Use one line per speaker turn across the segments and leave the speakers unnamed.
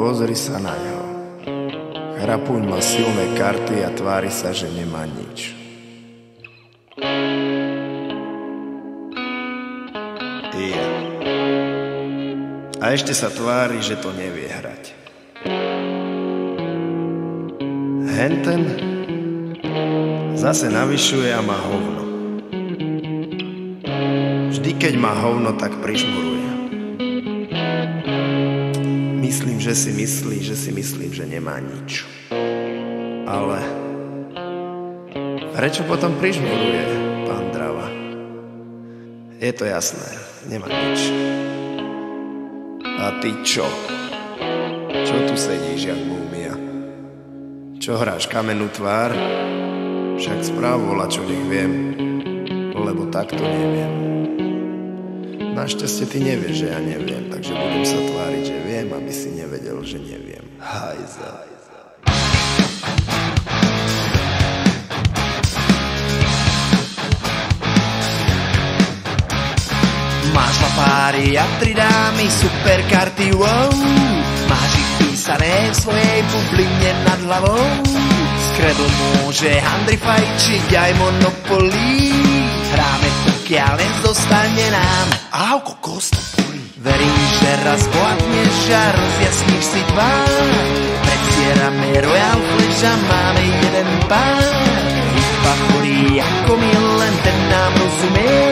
pozri sa na ňo. Chrapuň má silné karty a tvári sa, že nemá nič. A ešte sa tvári, že to nevie hrať. Henten zase navyšuje a má hovno. Vždy, keď má hovno, tak prižmuruje. Myslím, že si myslím, že nemá nič. Ale prečo potom prižmuruje, pán Drava? Je to jasné, nemá nič. A ty čo? Čo tu sedíš jak múmia? Čo hráš kamennú tvár? Však správ volá, čo nech viem, lebo takto neviem. Našťastie ty nevieš, že ja neviem, takže budem sa tváriť, že viem, aby si nevedel, že neviem. Hajza.
Máš dva páry a 3 dámy, super karty, wow. Máš ich písané v svojej bubline nad hlavou. Scrabble môže handry fajčiť aj Monopoly. Hráme pokiaľ len zostane nám au kokos to bolí. Verím, že raz bohatneš a rozjasníš si tvár. Predstierame Royal Flash a máme jeden pár. Iba chorý ako my, len ten nám rozumie.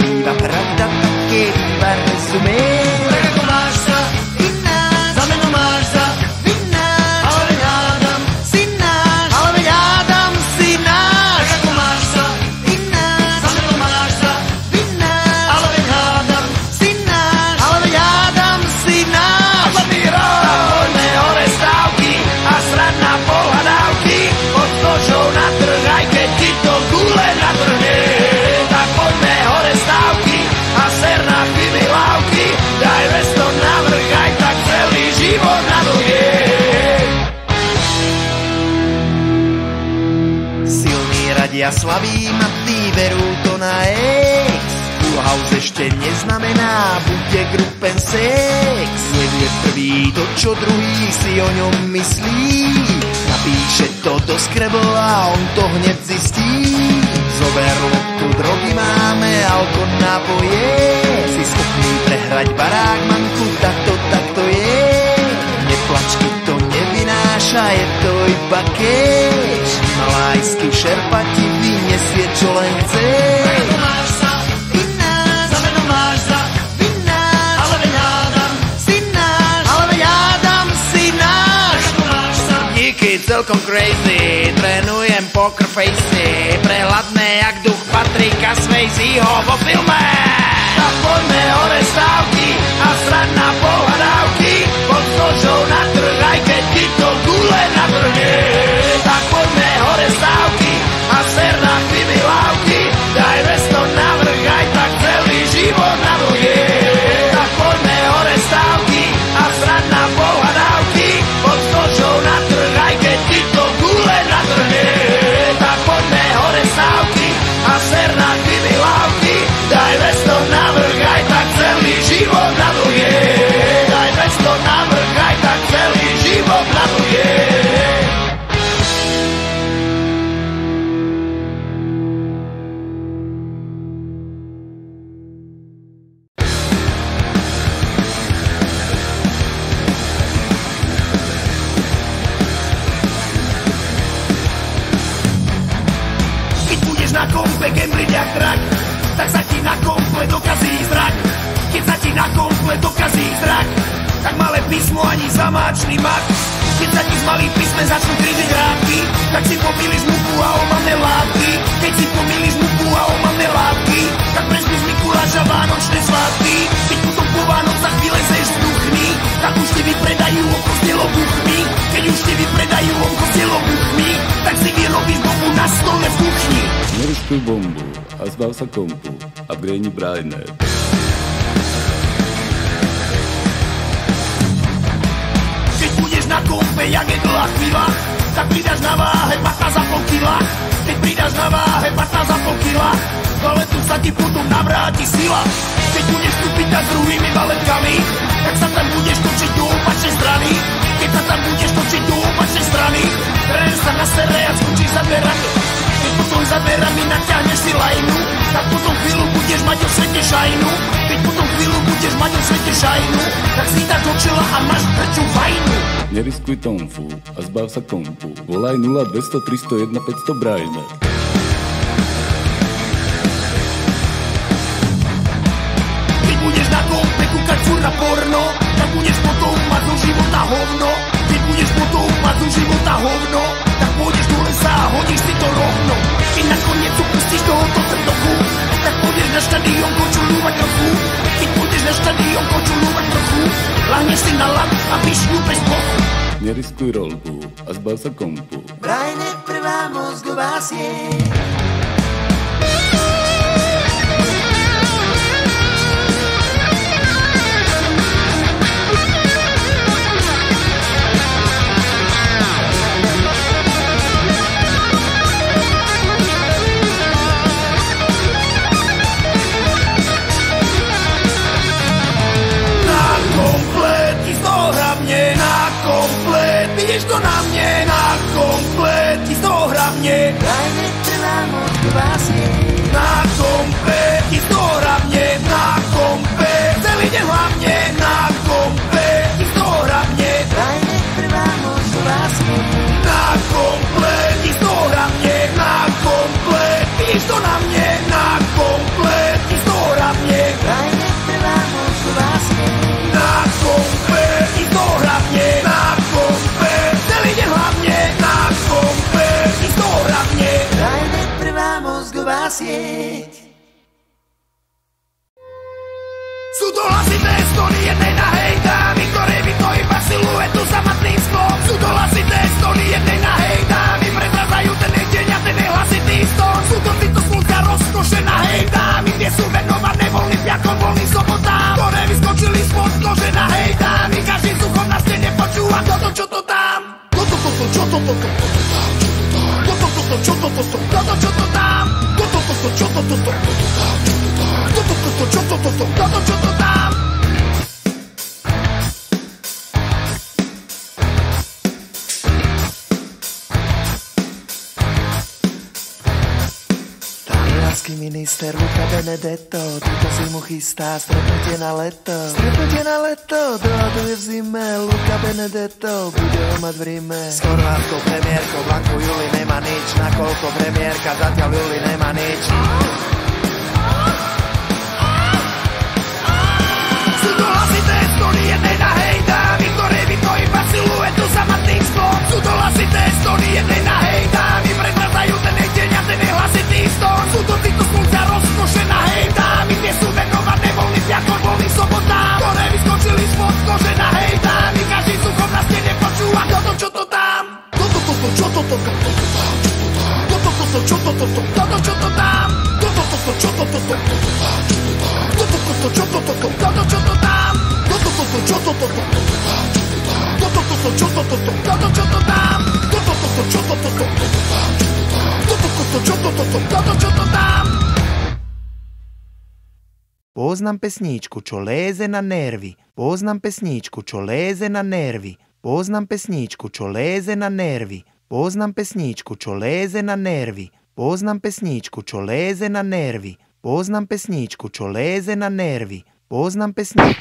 Býva pravda, také býva rozumie.
Tak ako máš sa ináč, za meno máš sa ináč, ale veď hádam
si náš, ale veď hádam si náš.
Tak ako máš sa ináč, za meno máš sa ináč, ale veď hádam
si náš, ale veď hádam si náš.
A zlatý rok, tak poďme hore stávky a srad na pohľadávky. Od stožou na trh, aj keď ti to gule natrhne. Tak poďme hore stávky a ser na chvíli lávky. Daj 200 na vrch, aj tak celý život na dlhé.
Silní radia slabým a tí verú to na ex. Full house ešte neznamená buďte grupen sex. Nevie prvý to, čo druhý si o ňom myslí. Napíše to do Scrabble a on to hneď zistí. Zober loptu, drogy máme, alko nápoje. Si schopný prehrať barák, manku, tak to je. Neplač, keď to nevynáša, je to iba cash. Malajský šerpa ti vyniesie, čo len chceš.
Tak ako máš sa ináč, za meno máš sa ináč, ale veď hádam
si náš, ale veď hádam si náš.
Tak ako máš sa
Díky, celkom crazy, trénujem poker facey. Prehľadné jak duch Patrika Swayzeho vo filme.
Tak poďme hore stávky a srad na pohľadávky. Pod stožou na trh, aj keď ti to gule natrhne. Tak poďme hore stávky a ser na chvíli lávky. Daj 200 na vrch, aj tak celý život na dlhé. Tak poďme hore stávky a srad na pohľadávky. Pod stožou na trh, aj keď ti to gule natrhne. Tak poďme hore stávky a ser na chvíli lávky. Daj 200 na vrch, aj tak celý život na dlhé. Daj 200 na vrch, aj tak celý život na dlhé. Keď budeš na kompe gamblit jak drak, tak sa ti na komple dokazí zrak. Keď sa ti na komple dokazí zrak, tak malé písmo ani zamáčný mak. Keď sa ti z malých písmen začnú križiť rádky, tak si pomýliš muku a omamné látky. Keď si pomýliš muku a omamné látky, tak prežbíš Mikuláša vánočné svátky. Keď potom po Vánocach vylezeš z duchmy, tak už ti vypredajú oko s telobuchmi. Keď už ti vypredajú oko s telobuchmi, tak si vyrobíš bombu na stole v kuchni.
Nerozpil bombu a zbal sa kompu a v grejni brajné.
Keď budeš na kompe, jak je dlhá chvíľa, tak pridáš na váhe 15,5 kila. Keď pridáš na váhe 15,5 kila, do letu sa ti potom navráti sila. Keď budeš tu pýtať s druhými valetkami, tak sa tam budeš točiť do opačnej strany. Keď sa tam budeš točiť do opačnej strany, tréner sa nasere a skočí za dverami. Keď potom za dverami natiahneš si lajnu, tak potom chvíľu budeš mať o svete šajnu. Keď potom chvíľu budeš mať o svete šajnu, tak si tak do čela a máš prčú fajnu.
Neriskuj tomfu a zbav sa kompu. Volaj 0200 301 500 Brajme.
Keď budeš na kompe kúkať furt na porno, tak budeš potom mať do života hovno. Keď budeš potom mať do života hovno, tak pôjdeš do lesa a hodíš si to rovno. Keď nakoniec upustíš tohoto trdochu, tak pôjdeš na štadión kočulúvať trochu. Keď pôjdeš na štadión kočulúvať trochu, láhneš si na lam a pišňu bez boku.
Neriskuj rolbu a zbav sa kompu.
Brajne prvá mozgová sieť.
Vidíš to na mne, na komplet, ti z toho hravne.
Brajne prvá mozgová sieť.
Na komplet, ti z toho hravne, na komplet, celý deň hlavne. Na komplet, ti z toho hravne.
Brajne prvá mozgová sieť.
Na komplet, ti z toho hravne, na komplet, vidíš to na mne, na komplet, ti z toho hravne.
Brajne prvá mozgová sieť.
Na komplet, ti z toho hravne, na komplet, celý deň hlavne. Na komplet, ti z toho hravne.
Brajne prvá mozgová sieť.
Sú to hlasité stony jednej nahej dámy, ktoré vidno iba siluetu za matným sklom. Sú to hlasité stony jednej nahej dámy, prezradzajú ten jej deň a ten jej hlasitý stón. Sú to títo smútka rozkoše nahej dámy, kde sú venované voľným piakom, voľným sobotám, ktoré vyskočili spod kože nahej dámy. Každým suchom na stene počúva toto, čo to tam. Toto, čo to tam. Toto, čo to tam. Toto, čo to tam. Toto, čo to tam. Toto, čo to tam.
Taliansky minister Luca Benedetto túto zimu chystá stretnutie na leto. Stretnutie na leto, dohaduje v zime. Luca Benedetto bude ho mať v Ríme.
S chorvátskou premiérkou Blankou Juli nemá nič, nakoľko premiérka zatiaľ Juli nemá nič. Sú to hlasité stony jednej nahej dámy, ktoré vidno iba siluetu za matným sklom. Sú to hlasité stony jednej nahej dámy, prezradzajú ten jej deň a ten jej hlasitý stón. Sú to títo smúťa rozkoše nahej dámy, kde sú venované voľným piakom, voľným sobotám, ktoré vyskočili spod kože nahej dámy. Každý suchom na stene počúva toto, čo to tam. Toto, čo to tam. Toto, čo to tam. Toto, čo to tam. Toto, čo to tam. Toto, čo to tam. Toto, čo to tam. Toto, čo to tam. Toto, čo to tam. Toto, čo to tam. Toto, čo to tam. Toto, čo to tam.
Poznám pesničku, čo léze na nervy. Poznám pesničku, čo léze na nervy. Poznám pesničku, čo léze na nervy. Poznám pesničku, čo léze na nervy. Poznám pesničku, čo léze na nervy. Poznám pesničku, čo léze na nervy. Poznám pesničku.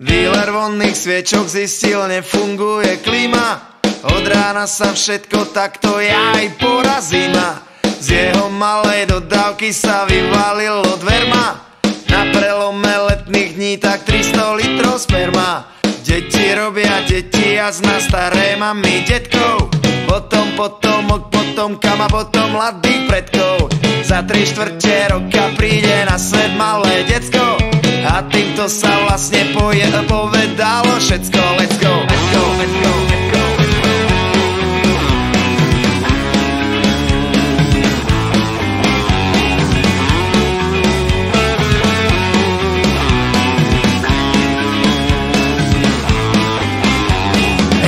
Dealer vonných sviečok zistil, nefunguje klíma. Od rána sa všetko takto aj porazí ma. Z jeho malej dodávky sa vyvalilo dverma. Na prelome letných dní tak 300 litrov sperma. Deti robia deti a zna staré mami detkov. Potom potomok potomkam a potom mladých predkov. Za 3/4 roka príde na svet malé decko. A týmto sa vlastne povedalo všetko. Let's go, let's go, let's go, let's go.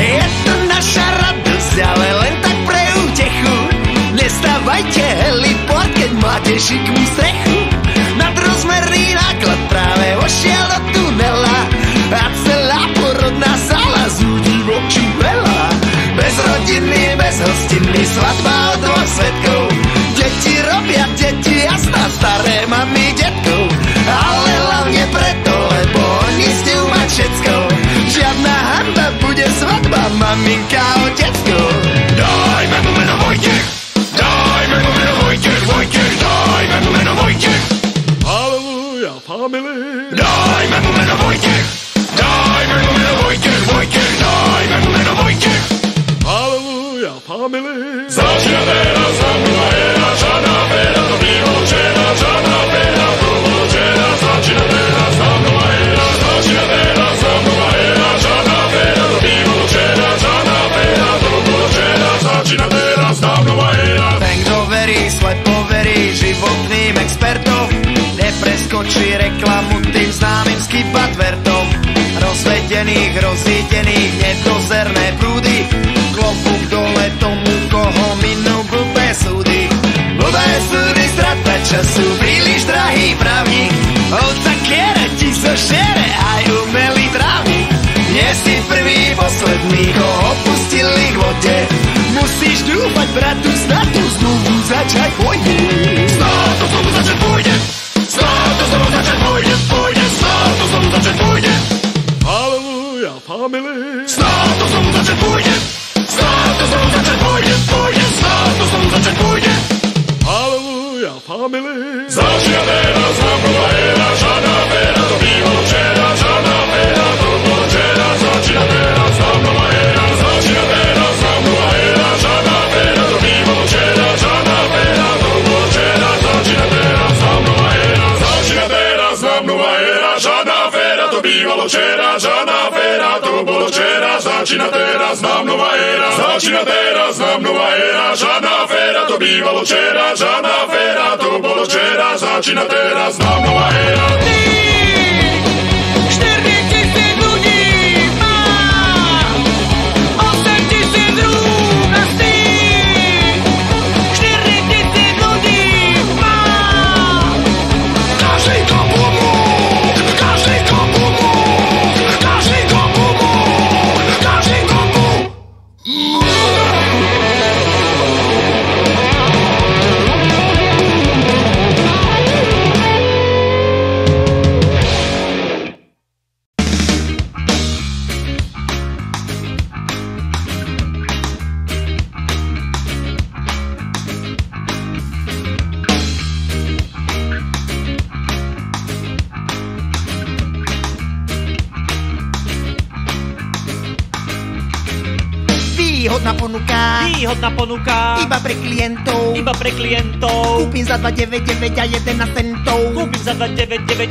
Je to naša radosť, ale len tak pre útechu. Nestávajte heliport, keď máte šikmú strechu. Nadrozmerný náklad práve vošiel.
maminka, otecko.
Dajme mu meno Vojtech, dajme mu meno Vojtech, Vojtech, dajme mu meno Vojtech.
Halleluja, family.
Dajme mu meno Vojtech, dajme mu meno Vojtech, Vojtech, dajme mu meno Vojtech.
Halleluja, family.
Začína teraz nám nová éra, žádná péra, to bývalo včera, žádná péra, to bolo včera. Začína teraz nám nová éra, začína teraz nám nová éra, žádná péra, to bývalo včera, žádná péra, to bolo včera. Začína teraz nám nová éra.
Ten, kto verí, slepo verí životným expertom, nepreskočí reklamu tým známym skipatvertom. Rozvedených, rozjedených, nedozerné prúdy, klobúk dole tomu, koho minú blbé súdy. Blbé súdy, strata času, príliš drahý právnik, odtakiere ti so šere aj umelý trávnik. Nie si prvý, posledný, koho pustili k vode. Musíš dúfať, bratu, snad tu znovu začať pôjde.
Snad to znovu začať pôjde, snad to znovu začať pôjde, pôjde, snad to znovu začať pôjde.
Halleluja, family.
Snad to znovu začať pôjde, snad to znovu začať pôjde, pôjde, snad to znovu začať pôjde.
Halleluja, family.
Začína teraz nám nová éra, žádná péra, to bývalo včera, žádná péra, to bolo včera. Začína teraz nám nová éra, začína teraz nám nová éra, žádná péra, to bývalo včera, žádná péra, to bolo včera. Začína teraz nám nová éra, začína teraz nám nová éra, žádná péra, to bývalo včera, žádná péra, to bolo včera. Začína teraz nám nová éra, začína teraz nám nová éra, žádná péra, to bývalo včera, žádná péra, to bolo včera. Začína teraz nám nová éra.
4000 ľudí má, 8000 rúk na stých. 4000 ľudí má.
Každý komu pomôcť, každý komu pomôcť, každý komu pomôcť, každý komu.
Výhodná ponuka, iba pre klientov, kúpim za 2,99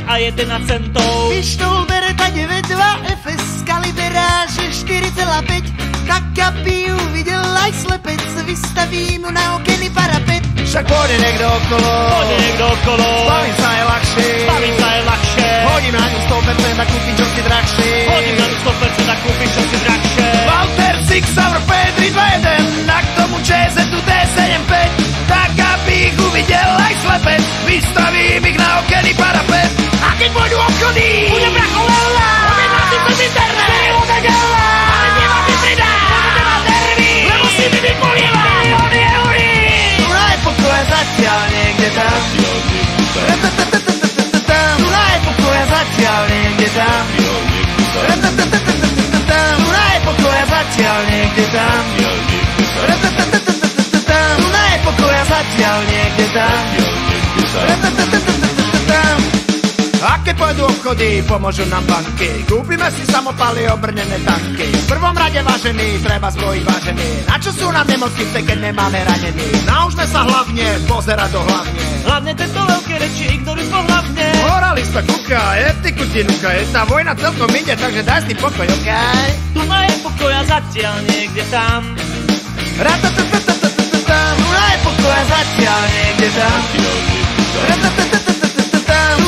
a 11 centov. Pištol Beretta 9.2 FS kalibera 4,5, kakapy uvidel aj slepec, vystavím mu na okenný parapet. Však pôjde niekto okolo, zbavím sa je ľahšie, hodím na ňu 100% a kúpim čosi drahšie. Walter Six Hour P321, a k tomu ČZ-tu T75, tak aby ich uvidel aj slepec, vystavím ich na okenný parapet. A keď pôjdu obchody, bude bracho veľa, objednám si cez internet, od nedela, ale nemá mi pridať, nemá nervy, lebo si mi vypolievať, tu na je pokoja zatiaľ niekde tam, tu na je pokoja zatiaľ niekde tam, tu na je pokoja zatiaľ niekde tam, tu na je pokoja zatiaľ niekde tam. A keď pôjdu obchody, pomôžu nám banky, kúpime si samopaly, obrnené tanky. V prvom rade vážený, treba zbrojiť vážený, na čo sú nám nemocnice, keď nemáme ranení? Naučme sa hlavne pozerať do hlavne,
Hlavne tento veľké reči ignoruj pohlavne.
moralista kuka, etiku ti núka, tá vojna celkom ide, takže daj si pokoj, okej?
Tu na je pokoja zatiaľ niekde tam.
Tu na je pokoja zatiaľ niekde tam, tu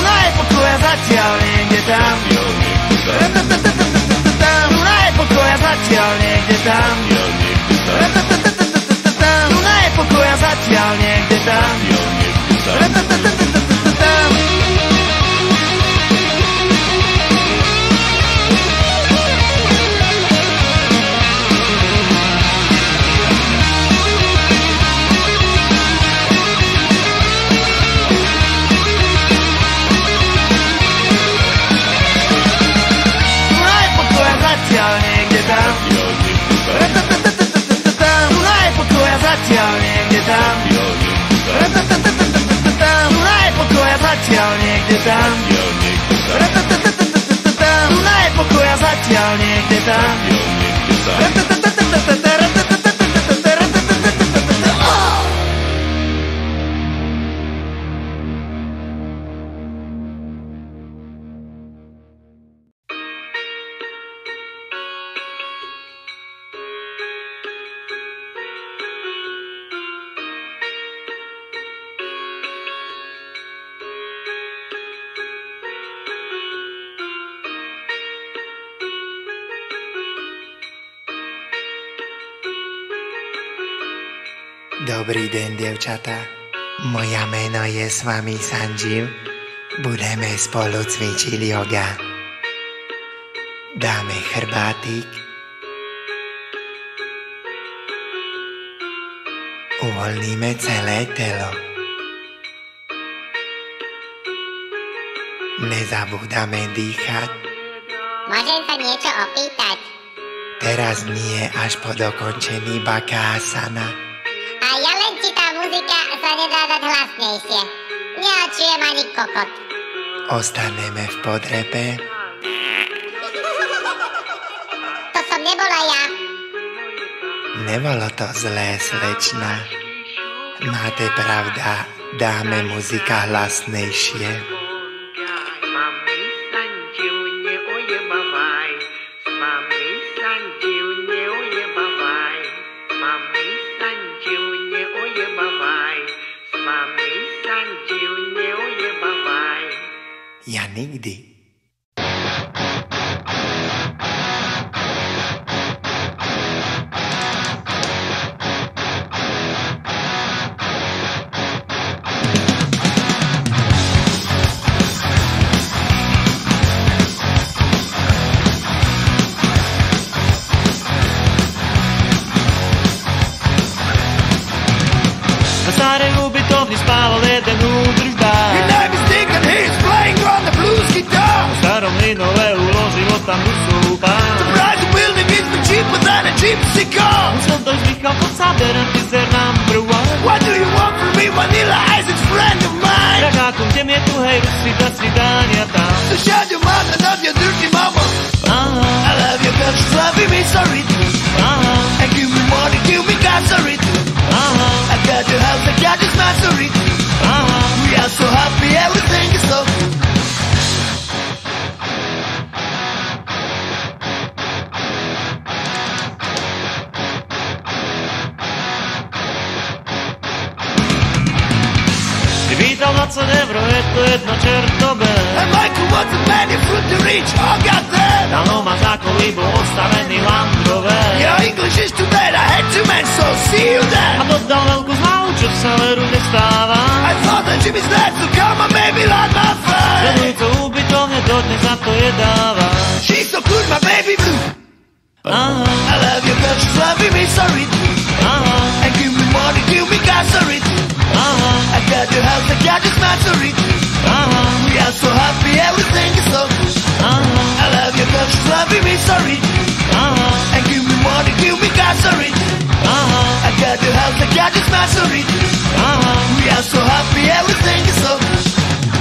na je pokoja zatiaľ niekde tam, tu na je pokoja zatiaľ niekde tam, tu na je pokoja zatiaľ niekde tam. Tu na je pokoja zatiaľ niekde tam. zatiaľ niekde tam. Tuna je pokoja zatiaľ niekde tam. Tuna je pokoja zatiaľ niekde tam.
Dobrý deň, dievčatá. Moja meno je s vami Sanjiv. Budeme spolu cvičiť yoga. Dáme chrbátik. Uvoľníme celé telo. Nezabúdame dýchať.
Môžem sa niečo opýtať?
Teraz nie, až po dokončení bakásana.
A ja len, či tá muzika sa nedá dať hlasnejšie. Neočujem ani kokot.
Ostaneme v podrebe.
To som nebola ja.
Nebolo to zlé, slečna. Máte pravda, dáme muzika hlasnejšie. Ja nikdy.
Na starej ubytovni spával jeden údržbár.
Your name is Dick and he's playing on the blues guitar.
V starom linole uložilo tam husú pán.
The price of building is much cheaper than a gypsy car.
Musel to zvychal pod sáberem, ty ser number one.
What do you want from me, Vanilla Isaac's friend of mine?
Dragákom, kde je tu hej, do svidania tam.
So shut your mouth and love your dirty mama.
Aha,
I love you cause she's loving me, sorry too.
aha,
And give me money, give me gas, sorry too.
aha,
I got your house, I got this man, sorry too.
aha.
We are so happy, everything is so good.
Ty vítal 20 euro, je to jedno čertové.
And Michael wants a man in front to reach, oh god damn.
Dano má za kolíbu odstavený Land Rover.
Your English is too bad, I had to man, so see you
A
then.
dodal veľkú znahu, čo v severu nestáva.
I thought that Jimmy's dead, so come on baby, light my fire.
Sledujúco ubytovne dodnes za to je dáva.
She's so good, my baby blue.
Aha,
I love you cause she's loving me, sorry too.
aha,
And give me money, give me gas, sorry too.
aha,
I got your house, I got this man, sorry too.
aha,
We are so happy, everything is so good.
aha,
I love you cause she's loving me, sorry too.
aha,
And give me money, give me gas, sorry too.
aha,
I got your house, I got this man, sorry too.
aha.
We are so happy, everything is so good.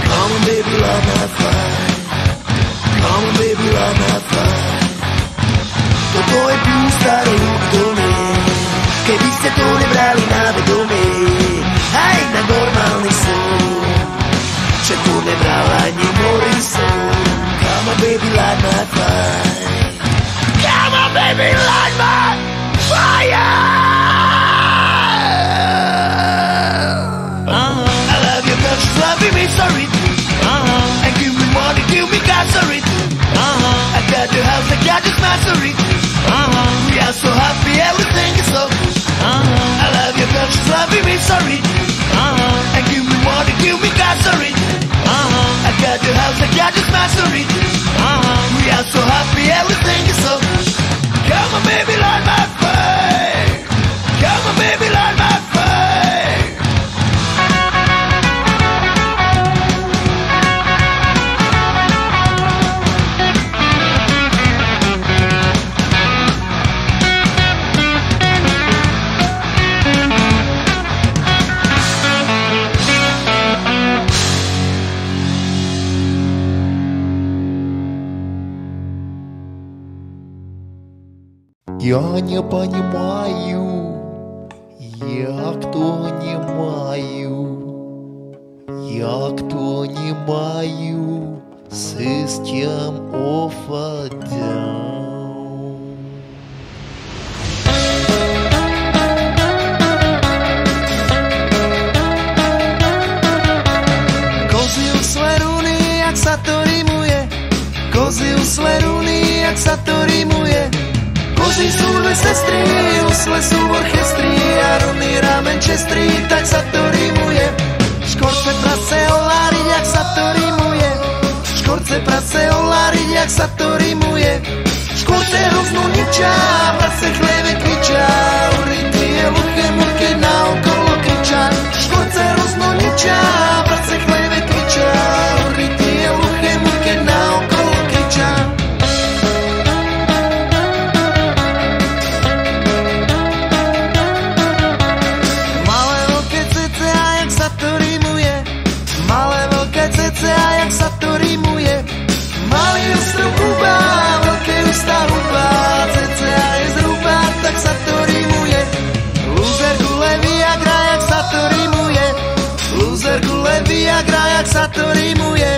Come on baby, love my fire. Come on baby, love my fire. Toto je plus staré údolné, keby ste to nebrali na vedomie. Aj na normálny som, že to nebral ani Morrison. Come on baby, light my fire. Come on baby, light my fire. I love you cause she's loving me, sorry too. And give me money, give me gas, sorry too. I got your house, I got this man, sorry too. We are so happy, everything is so good. I love you cause she's loving me, sorry too. And give me money, give me gas, sorry too. I got your house, I got this man, sorry too. We are so happy, everything is so good. Come on baby, light my fire. Come on baby, light my fire. Я не понимаю, як то не маю, як то не маю System of a Down. Kozy usle runy, jak sa to rimuje, kozy usle runy, jak sa to rimuje. Kozy sú dve sestry, usle sú v orchestri a runy ramen čestri, tak sa to rimuje. Škorce prase oláriť, jak sa to rimuje. Škorce prase oláriť, jak sa to rimuje. Škorce hroznú ničá, prase chleve kvičá, urytí je luché muké naokolo kričá. Škorce hroznú ničá, prase chleve kvičá, urytí je luché muké naokolo kričá. Malé veľké cece a jak sa to rimuje, malé veľké cece a jak sa to rimuje. Malý ostrov Kuba, veľké ústa huba, cece a je zhruba, tak sa to rimuje. Loser gule Viagra, jak sa to rimuje. Loser gule Viagra, jak sa to rimuje.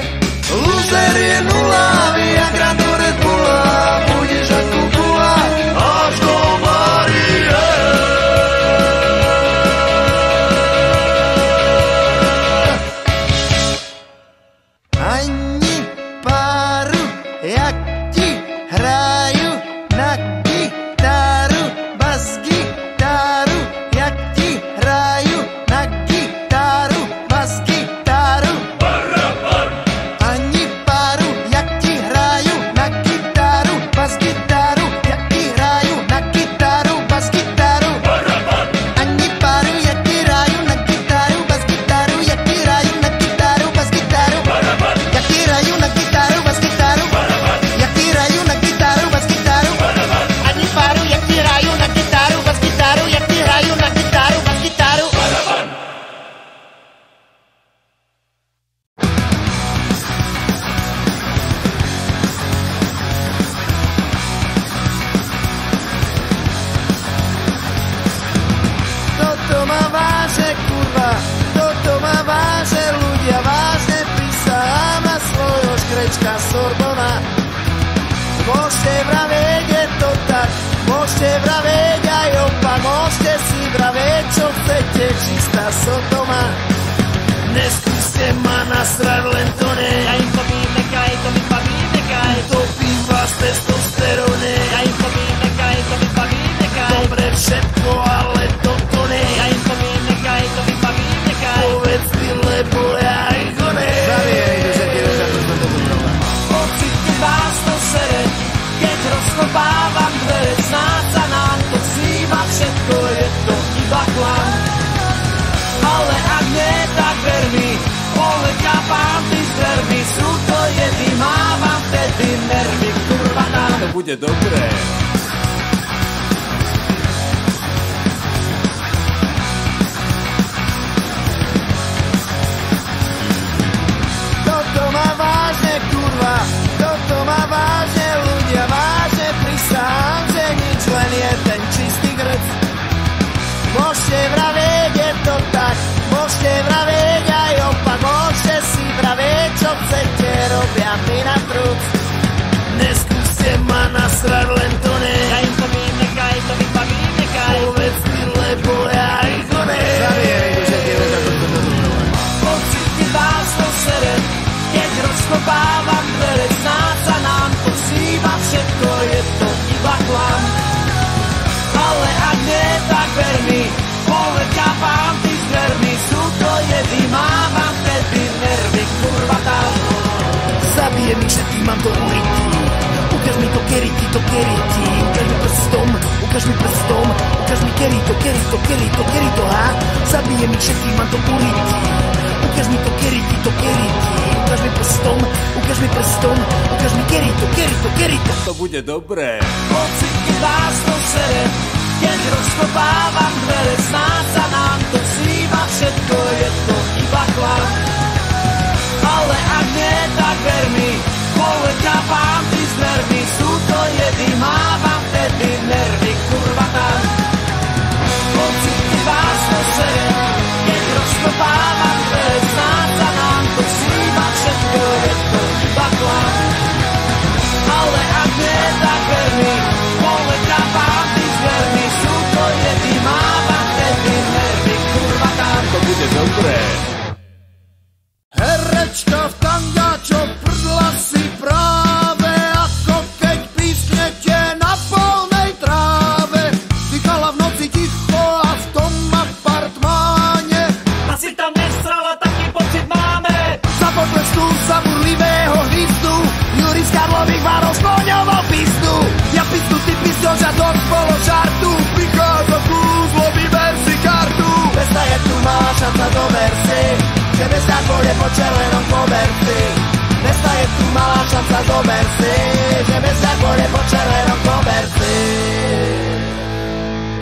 Loser je nula, Viagra do Red Bulla, budeš ako gula, až do Marie. Ani páru, jak ti hraju na gitaru, bas gitaru, jak ti hraju na gitaru, bas gitaru. Ani páru, jak ti hraju na gitaru, bas gitaru, jak ti hraju na gitaru, bas gitaru. Ani páru, jak ti hraju na gitaru, bas gitaru, jak ti hraju na gitaru, bas gitaru. Jak ti hraju na gitaru, bas gitaru. Jak ti hraju na gitaru, bas gitaru. Ani páru, jak ti hraju na gitaru, bas gitaru, jak ti hraju na gitaru, bas gitaru. Toto ma váže, kurva, toto ma váže, ľudia vážne prisahám na svojho škrečka Sorbona. Môžete vraveť, je to tak, môžete vraveť aj opak, môžete si vraveť, čo chcete, čistá Sodoma. Neskúste ma nasrať, len to ne.
Ja im povím, nechaj, to mi baví, nechaj.
Topím vás testosteróne.
Ja im povím, nechaj, to mi baví, nechaj.
Dobre všetko, ale toto ne.
Ja im povím, nechaj, to mi baví, nechaj.
Povedz mi, lebo ja ich ho ne.
Ocitni vás to sere, keď rozkopávam dvere, snáď sa nám to vzýva, všetko je to iba klam. Ale ak nie, tak ver mi, polekápám ty s dvermi, sú to jedy, mávam vtedy nervy, kurva tam.
To bude dobré.
Toto ma vážne, kurva, toto ma vážne, ľudia vážne, prisahám, že nič, len je ten čistý grc. Môžete vraveť, je to tak, môžete vraveť aj opak, môžete si vraveť, čo chcete, robia mi na trúc. Neskúste ma nasrať, len to ne.
Ja im povím, nechaj, to mi baví, nechaj.
Povedz mi, lebo ja ich ho ne.
Pocitni vás to sere, keď rozkopávam dvere, snáď sa nám to vzýva, všetko je to iba klam. Ale ak nie, tak ver mi, polekápám ty s dvermi, sú to jedy, mávam vtedy nervy, kurva tam.
Zabije mi všetkých, mám to urytý. Ukáž mi to kerity, ukáž mi prstom, ukáž mi prstom, ukáž mi kerito, ha? Zabije mi všetkých, mám to urytý. Ukáž mi to kerity, ukáž mi prstom, ukáž mi kerito.
To bude dobré.
Pocitni vás to sere, keď rozkopávam dvere, snáď sa nám to vzýva, všetko je to iba klam. Ale ak nie, tak ver mi, polekápám ty s dvermi, sú to jedy, mávam vtedy nervy,
pôjde po červenom koberci. Dneska je tu malá šanca, zober si, že mesiac pôjde po červenom koberci.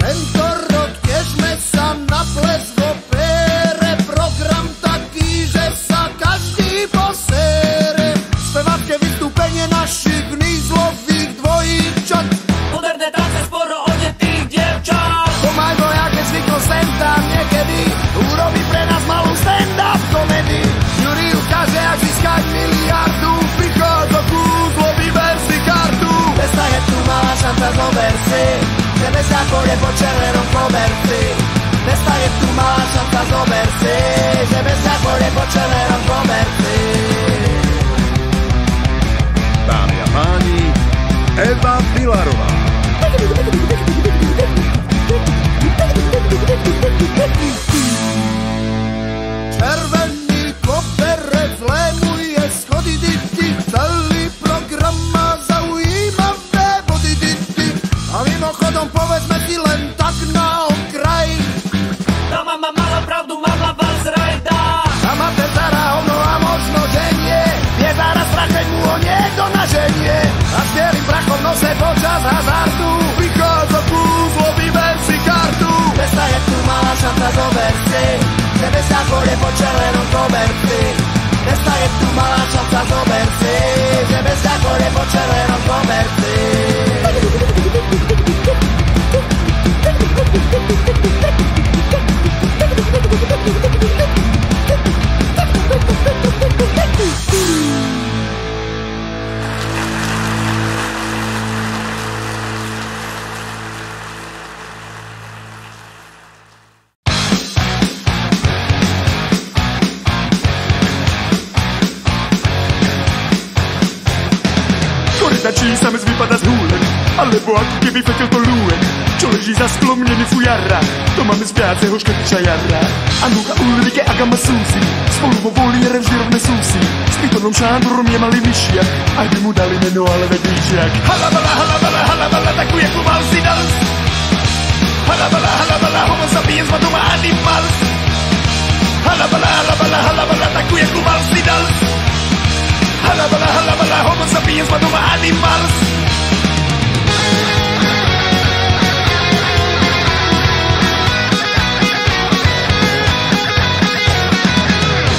Tento rok tiežme sa na ples v opére, program taký, že sa každý posere. Spevácké vystúpenie našich nízlových dvojíčat,
Moderné tance sporo odetých dievčat.
Pomaj vojak je zvykol sem tam niekedy, urobí pre nás malú stand-up komedy. Juri ukáže, jak získať miliardu, prichádza kúzlo, vyber si kartu. Dneska je tu malá šanca, zober si, že mesiac pôjde po červenom koberci. Dneska je tu malá šanca, zober si, že mesiac pôjde po červenom koberci.
Dámy a páni, Eva Pilarová.
Červený koberec lémuje schody dity, celý program má zaujímavé body dity. A mimochodom povedzme si len tak na okraj,
Tá mama mala pravdu, mama vás rajda.
a máte zara hovno a možno ženie, je zaraz strach, veď mu ho niekto naženie. A s bielým prachom v nose počas hazardu, vychádza kúzlo, vyber si kartu. Dneska je tu malá šanca, zober si, že mesiac pôjde po červenom koberci. Dneska je tu malá šanca, zober si, že mesiac pôjde po červenom koberci.
Korytačí samec vypadá z hůle, alebo ako keby fetil to lúen. Čo leží za sklom, není fujara, to máme z piaceho škrtiča jara. Anuka Ulrike a Gama Susi, spolu vo voliere vždy rovne súsi. S Pitonom Šándorom je malý myšiak, aj by mu dali meno, ale vedlíčiak. Halabala, takú jakú mal si dal. Halabala, homo sapiens ma doma animal. Halabala, takú jakú mal si dal. Halabala, homo sapiens ma doma animal.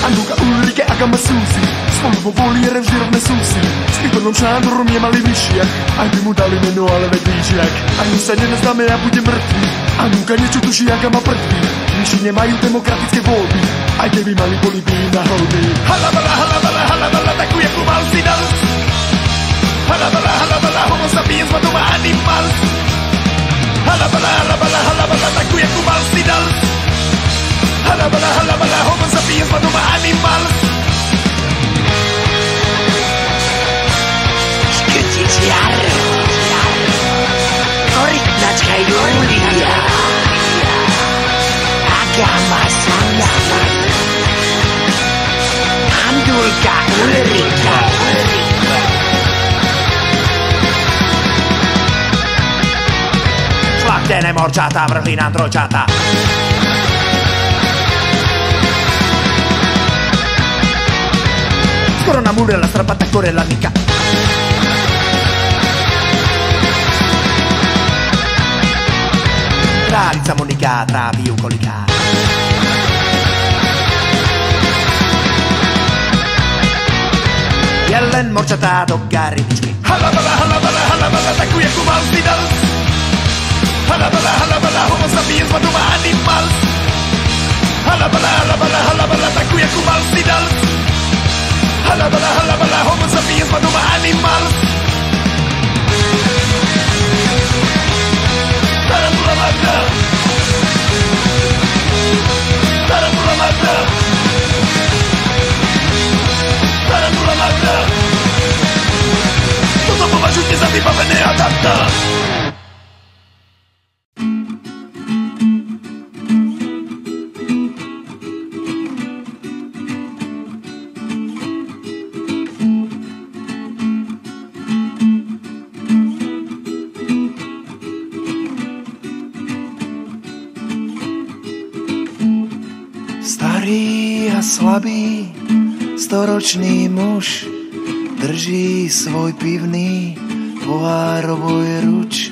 Anuka Ulrike a Gama Susi, spolu vo voliere vždy rovne súsi. S Pitonom Šándorom je malý myšiak, aj by mu dali meno, ale vedlíčiak. Ani sa nenaznáme a bude mŕtvy, Anuka niečo tuší a Gama prvý. Myši nemajú demokratické voľby, aj keby mali boli by im na hody. Halabala, takú jakú mal si dal. Halabala, homo sapiens ma doma animal. Halabala, takú jakú mal si dal. Halabala, homo sapiens ma doma animal.
Škrtič jaro, korytnačka Julia, a Gama Susi, Andulka Ulrika.
Šlachtené morčatá vrhli nám trojčatá. Skoro nám urela strapatá korelanika. Králica Monika tráví ukoliká. Jelen morčatá do garybičky.
Halabala, takú jakú mal si dal. Halabala, homo sapiens ma doma animal. Halabala, takú jakú mal si dal. Halabala, homo sapiens ma doma animal. Tarantula Magda. Tarantula Magda. Tarantula Magda. Toto považujte za vybavené a takta.
Starý a slabý Storočný muž drží svoj pivný pohár obojruč.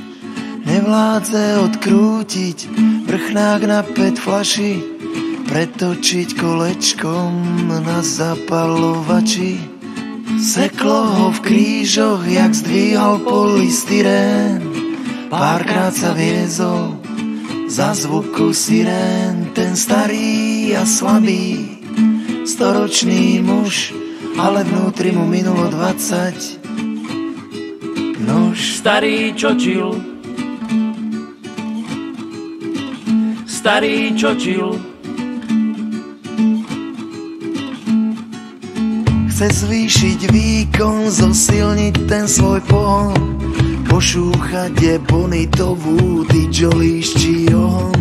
Nevládze odkrútiť vrchnák na 5 fľaši, pretočiť kolečkom na zapalovači. Seklo ho v krížoch, jak zdvíhal polystyrén. Párkrát sa viezol za zvuku sirén. Ten starý a slabý storočný muž, ale vnútri mu minulo 20 nož.
Starý čočil, starý čočil,
chce zvýšiť výkon, zosilniť ten svoj pohon, pošúchať je bonitovú tydžolíš či ohon.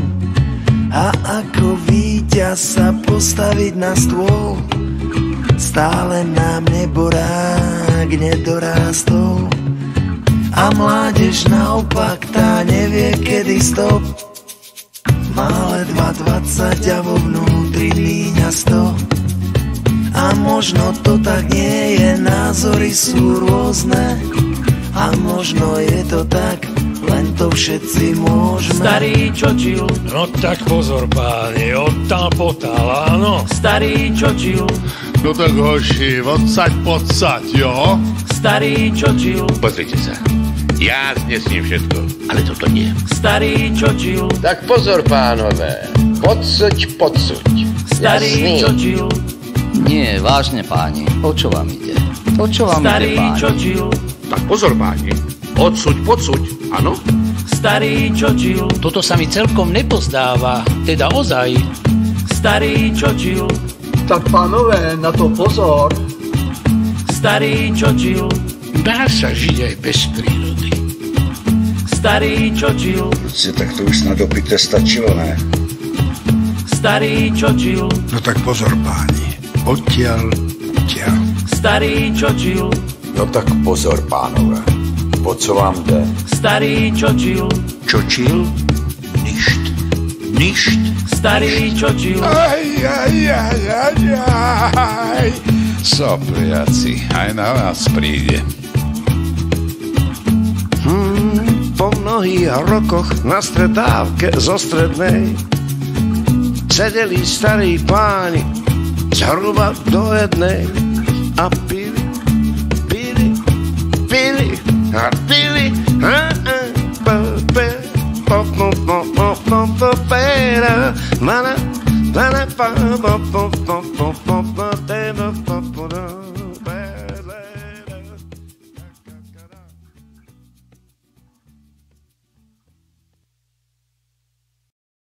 A ako víťaz sa postaviť na stôl, stále nám neborák nedorástol. A mládež naopak, tá nevie kedy stop. Mále 2,20 a vo vnútri míňa 100. A možno to tak nie je, názory sú rôzne. A možno je to tak, len to všetci môžeme.
Starý čočil,
No tak pozor páni, odtal potal, áno.
starý čočil,
No tak hoši, podsať, jo?
starý čočil,
Pozrite sa, ja znesím všetko, ale toto nie.
starý čočil,
Tak pozor, pánové, podsuď.
starý čočil,
Nie, vážne páni, o čo vám ide? O čo vám
starý
ide, páni?
čočil,
Tak pozor, páni, podsuď, áno?
starý čočil,
Toto sa mi celkom nepozdáva, teda ozaj.
starý čočil,
Tak pánové, na to pozor.
starý čočil,
Dá sa žiť aj bez prírody.
starý čočil,
Tak to už snad opite stačilo, ne?
starý čočil,
No tak pozor páni, odtiaľ.
starý čočil,
No tak pozor, pánové. Po co vám jde?
starý čočil,
Čočil? Ništ.
starý čočil,
Aj.
Sopliaci, aj na vás príde.
Po mnohých rokoch na stretávke zo strednej sedeli starí páni zhruba do jednej a pili a pili a